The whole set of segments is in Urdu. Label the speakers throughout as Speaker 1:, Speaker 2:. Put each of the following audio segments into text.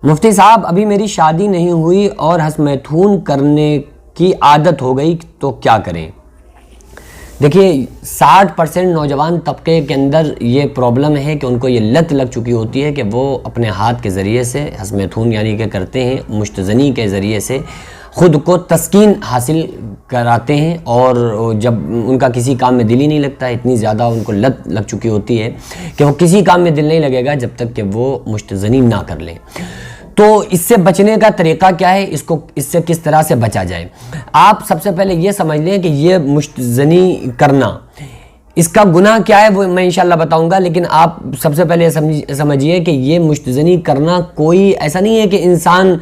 Speaker 1: مفتی صاحب ابھی میری شادی نہیں ہوئی اور ہسمیتھون کرنے کی عادت ہو گئی تو کیا کریں؟ دیکھیے 60% نوجوان طبقے کے اندر یہ پرابلم ہے کہ ان کو یہ لت لگ چکی ہوتی ہے کہ وہ اپنے ہاتھ کے ذریعے سے ہسمیتھون یعنی کہ کرتے ہیں، مشت زنی کے ذریعے سے خود کو تسکین حاصل کراتے ہیں، اور جب ان کا کسی کام میں دل ہی نہیں لگتا ہے، اتنی زیادہ ان کو لت لگ چکی ہوتی ہے کہ وہ کسی کام میں دل نہیں لگے گا جب تک کہ وہ مشت زنی نہ کر لیں۔ تو اس سے بچنے کا طریقہ کیا ہے؟ اس سے کس طرح سے بچا جائے؟ آپ سب سے پہلے یہ سمجھ لیں کہ یہ مشت زنی کرنا، اس کا گناہ کیا ہے وہ میں انشاءاللہ بتاؤں گا، لیکن آپ سب سے پہلے سمجھیے کہ یہ مشت زنی کرنا کوئی ایسا نہیں ہے کہ انسان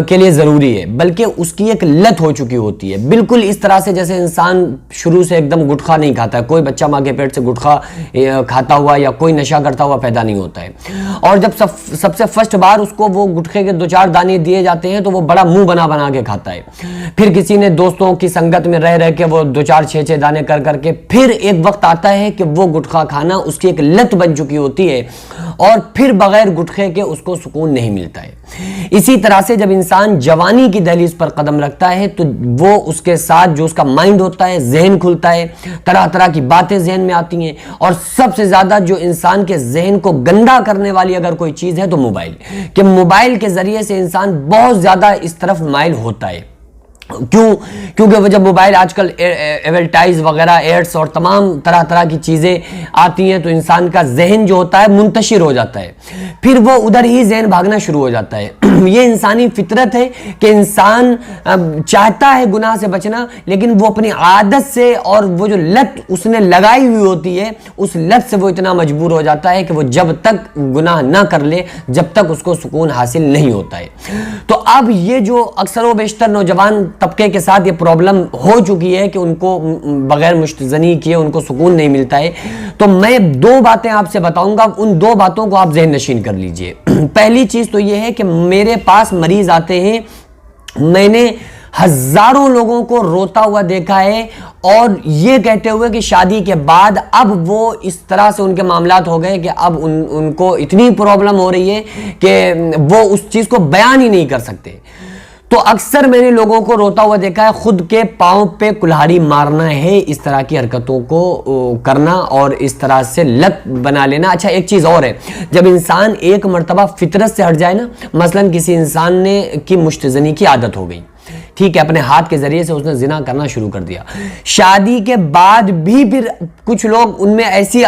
Speaker 1: کے لیے ضروری ہے، بلکہ اس کی ایک لت ہو چکی ہوتی ہے، بالکل اس طرح سے جیسے انسان شروع سے ایک دم گٹخا نہیں کھاتا ہے، کوئی بچہ ماں کے پیٹ سے گٹخا کھاتا ہوا یا کوئی نشہ کرتا ہوا پیدا نہیں ہوتا ہے، اور جب سب سے فرسٹ بار اس کو وہ گٹخے کے 2-4 دانے دیے جاتے ہیں تو وہ بڑا منہ بنا کے کھاتا ہے، پھر کسی نے دوستوں کی سنگت میں رہ کے وہ 2-4 6 دانے کر کے پھر ایک وقت آتا ہے کہ وہ گٹخا کھانا اس کی ایک لت بن چکی ہوتی ہے، اور پھر بغیر گٹخے کے اس کو سکون نہیں ملتا ہے۔ اسی طرح سے جب انسان جوانی کی دہلیز پر قدم رکھتا ہے تو وہ اس کے ساتھ جو اس کا مائنڈ ہوتا ہے، ذہن کھلتا ہے، طرح طرح کی باتیں ذہن میں آتی ہیں، اور سب سے زیادہ جو انسان کے ذہن کو گندا کرنے والی اگر کوئی چیز ہے تو موبائل، کہ موبائل کے ذریعے سے انسان بہت زیادہ اس طرف مائل ہوتا ہے۔ کیونکہ وہ جب موبائل آج کل ایڈورٹائز وغیرہ ایڈس اور تمام طرح کی چیزیں آتی ہیں تو انسان کا ذہن جو ہوتا ہے منتشر ہو جاتا ہے، پھر وہ ادھر ہی ذہن بھاگنا شروع ہو جاتا ہے۔ یہ انسانی فطرت ہے کہ انسان چاہتا ہے گناہ سے بچنا، لیکن وہ اپنی عادت سے اور وہ جو لت اس نے لگائی ہوئی ہوتی ہے اس لت سے وہ اتنا مجبور ہو جاتا ہے کہ وہ جب تک گناہ نہ کر لے جب تک اس کو سکون حاصل نہیں ہوتا ہے۔ تو اب یہ جو اکثر و بیشتر نوجوان طبقے کے ساتھ یہ پرابلم ہو چکی ہے کہ ان کو بغیر مشت زنی کیے ان کو سکون نہیں ملتا ہے، تو میں 2 باتیں آپ سے بتاؤں گا، ان 2 باتوں کو آپ ذہن نشین کر لیجئے۔ پہلی چیز تو یہ ہے کہ میرے پاس مریض آتے ہیں، میں نے ہزاروں لوگوں کو روتا ہوا دیکھا ہے اور یہ کہتے ہوئے کہ شادی کے بعد اب وہ اس طرح سے ان کے معاملات ہو گئے کہ اب ان کو اتنی پرابلم ہو رہی ہے کہ وہ اس چیز کو بیان ہی نہیں کر سکتے۔ تو اکثر میں نے لوگوں کو روتا ہوا دیکھا ہے، خود کے پاؤں پہ کلہاڑی مارنا ہے اس طرح کی حرکتوں کو کرنا اور اس طرح سے لت بنا لینا۔ اچھا ایک چیز اور ہے، جب انسان ایک مرتبہ فطرت سے ہٹ جائے نا، مثلا کسی انسان نے کی مشت زنی کی عادت ہو گئی، ٹھیک ہے، اپنے ہاتھ کے ذریعے سے اس نے زنا کرنا شروع کر دیا، شادی کے بعد بھی پھر کچھ لوگ ان میں ایسی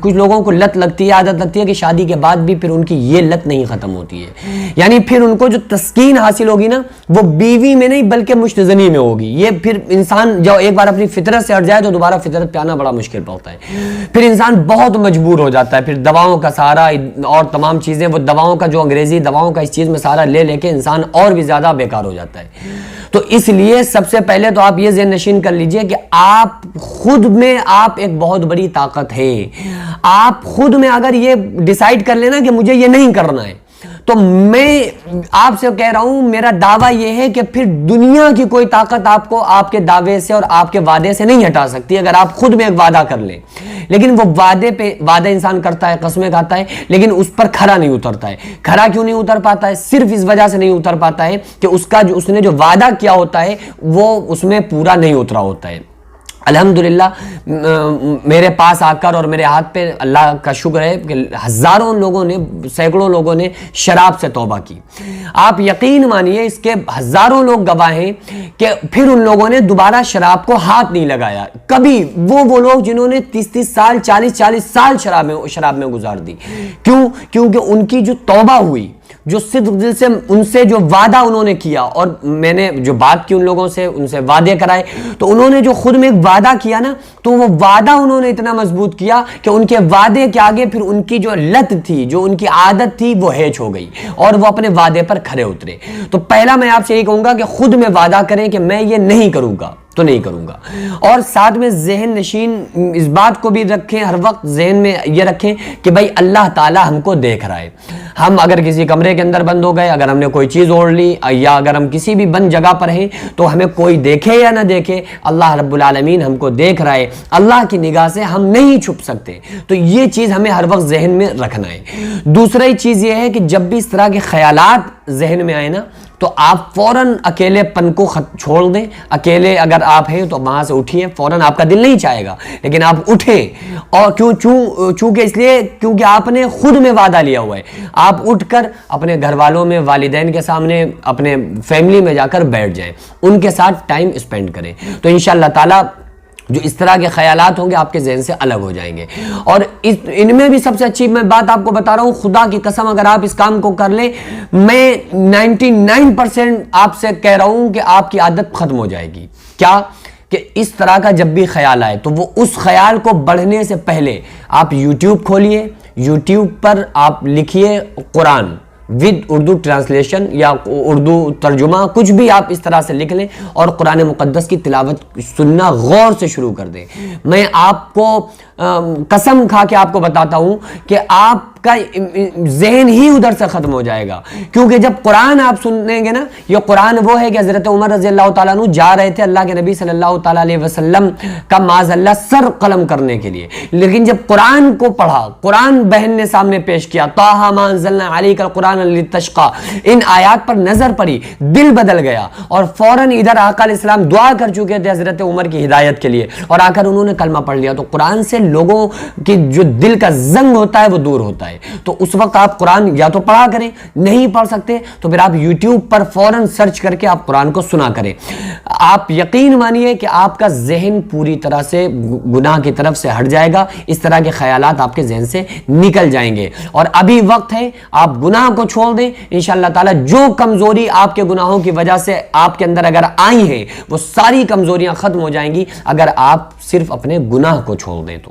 Speaker 1: کچھ لوگوں کو لت لگتی ہے، عادت لگتی ہے کہ شادی کے بعد بھی پھر ان کی یہ لت نہیں ختم ہوتی ہے، یعنی پھر ان کو جو تسکین حاصل ہوگی نا وہ بیوی میں نہیں بلکہ مشت زنی میں ہوگی۔ یہ پھر انسان جو ایک بار اپنی فطرت سے ہٹ جائے تو دوبارہ فطرت پہ آنا بڑا مشکل پڑتا ہے، پھر انسان بہت مجبور ہو جاتا ہے، پھر دواؤں کا سہارا اور تمام چیزیں، وہ دواؤں کا جو انگریزی دواؤں کا اس چیز میں سہارا لے کے انسان اور بھی زیادہ بیکار ہو جاتا ہے۔ تو اس لیے سب سے پہلے تو آپ یہ ذہن نشین کر لیجئے کہ آپ خود میں آپ ایک بہت بڑی طاقت ہے، آپ خود میں اگر یہ ڈیسائیڈ کر لینا کہ مجھے یہ نہیں کرنا ہے تو میں آپ سے کہہ رہا ہوں، میرا دعویٰ یہ ہے کہ پھر دنیا کی کوئی طاقت آپ کو آپ کے دعوے سے اور آپ کے وعدے سے نہیں ہٹا سکتی اگر آپ خود میں ایک وعدہ کر لیں۔ لیکن وہ وعدہ انسان کرتا ہے، قسمیں کھاتا ہے، لیکن اس پر کھرا نہیں اترتا ہے۔ کھرا کیوں نہیں اتر پاتا ہے؟ صرف اس وجہ سے نہیں اتر پاتا ہے کہ اس نے جو وعدہ کیا ہوتا ہے وہ اس میں پورا نہیں اترا ہوتا ہے۔ الحمدللہ میرے پاس آ کر اور میرے ہاتھ پہ اللہ کا شکر ہے کہ ہزاروں لوگوں نے، سینکڑوں لوگوں نے شراب سے توبہ کی۔ آپ یقین مانیے، اس کے ہزاروں لوگ گواہ ہیں کہ پھر ان لوگوں نے دوبارہ شراب کو ہاتھ نہیں لگایا کبھی۔ وہ لوگ جنہوں نے 30 سال 40 سال شراب میں گزار دی، کیونکہ ان کی جو توبہ ہوئی، جو صدق دل سے ان سے جو وعدہ انہوں نے کیا، اور میں نے جو بات کی ان لوگوں سے، ان سے وعدے کرائے، تو انہوں نے جو خود میں ایک وعدہ کیا نا، تو وہ وعدہ انہوں نے اتنا مضبوط کیا کہ ان کے وعدے کے آگے پھر ان کی جو لت تھی، جو ان کی عادت تھی، وہ ہیچ ہو گئی اور وہ اپنے وعدے پر کھرے اترے۔ تو پہلا میں آپ سے یہی کہوں گا کہ خود میں وعدہ کریں کہ میں یہ نہیں کروں گا۔ تو نہیں کروں گا۔ اور ساتھ میں ذہن نشین اس بات کو بھی رکھیں، ہر وقت ذہن میں یہ رکھیں کہ بھائی اللہ تعالیٰ ہم کو دیکھ رہا ہے۔ ہم اگر کسی کمرے کے اندر بند ہو گئے، اگر ہم نے کوئی چیز اوڑھ لی، یا اگر ہم کسی بھی بند جگہ پر ہیں، تو ہمیں کوئی دیکھے یا نہ دیکھے، اللہ رب العالمین ہم کو دیکھ رہا ہے، اللہ کی نگاہ سے ہم نہیں چھپ سکتے۔ تو یہ چیز ہمیں ہر وقت ذہن میں رکھنا ہے۔ دوسری چیز یہ ہے کہ جب بھی اس طرح کے خیالات ذہن میں آئے نا، تو آپ فوراً اکیلے پن کو چھوڑ دیں۔ اکیلے اگر آپ ہیں تو وہاں سے اٹھیے، فوراً آپ کا دل نہیں چاہے گا، لیکن آپ اٹھیں۔ اور چونکہ اس لیے کیونکہ آپ نے خود میں وعدہ لیا ہوا ہے، آپ اٹھ کر اپنے گھر والوں میں، والدین کے سامنے، اپنے فیملی میں جا کر بیٹھ جائیں، ان کے ساتھ ٹائم اسپینڈ کریں، تو انشاءاللہ تعالیٰ جو اس طرح کے خیالات ہوں گے آپ کے ذہن سے الگ ہو جائیں گے۔ اور ان میں بھی سب سے اچھی میں بات آپ کو بتا رہا ہوں، خدا کی قسم اگر آپ اس کام کو کر لیں، میں 99% آپ سے کہہ رہا ہوں کہ آپ کی عادت ختم ہو جائے گی۔ کیا کہ اس طرح کا جب بھی خیال آئے تو وہ اس خیال کو بڑھنے سے پہلے آپ یوٹیوب کھولیے، یوٹیوب پر آپ لکھیے قرآن ود اردو ٹرانسلیشن یا اردو ترجمہ، کچھ بھی آپ اس طرح سے لکھ لیں، اور قرآن مقدس کی تلاوت سننا غور سے شروع کر دیں۔ میں آپ کو قسم کھا کے آپ کو بتاتا ہوں کہ آپ کا ذہن ہی ادھر سے ختم ہو جائے گا، کیونکہ جب قرآن آپ سنیں گے نا، یہ قرآن وہ ہے کہ حضرت عمر رضی اللہ تعالیٰ عنہ جا رہے تھے اللہ کے نبی صلی اللہ تعالیٰ علیہ وسلم کا معاذ اللہ سر قلم کرنے کے لیے، لیکن جب قرآن کو پڑھا، قرآن بہن نے سامنے پیش کیا، طٰہٰ مَا أَنزَلْنَا عَلَيْكَ الْقُرْآنَ لِتَشْقَىٰ، ان آیات پر نظر پڑی، دل بدل گیا، اور فوراً ادھر آقا علیہ السلام دعا کر چکے تھے حضرت عمر کی ہدایت کے لیے، اور آ کر انہوں نے کلمہ پڑھ لیا۔ تو قرآن سے لوگوں کی جو دل کا زنگ ہوتا ہے وہ دور ہوتا ہے۔ تو اس وقت آپ قرآن یا تو پڑھا کریں، نہیں پڑھ سکتے تو پھر آپ یوٹیوب پر فوراً سرچ کر کے آپ قرآن کو سنا کریں۔ آپ یقین مانیے کہ آپ کا ذہن پوری طرح سے گناہ کی طرف سے ہٹ جائے گا، اس طرح کے خیالات آپ کے ذہن سے نکل جائیں گے۔ اور ابھی وقت ہے، آپ گناہ کو چھوڑ دیں، انشاءاللہ تعالی جو کمزوری آپ کے گناہوں کی وجہ سے آپ کے اندر اگر آئی ہیں، وہ ساری کمزوریاں ختم ہو جائیں گی اگر آپ صرف اپنے گناہ کو چھوڑ دیں تو۔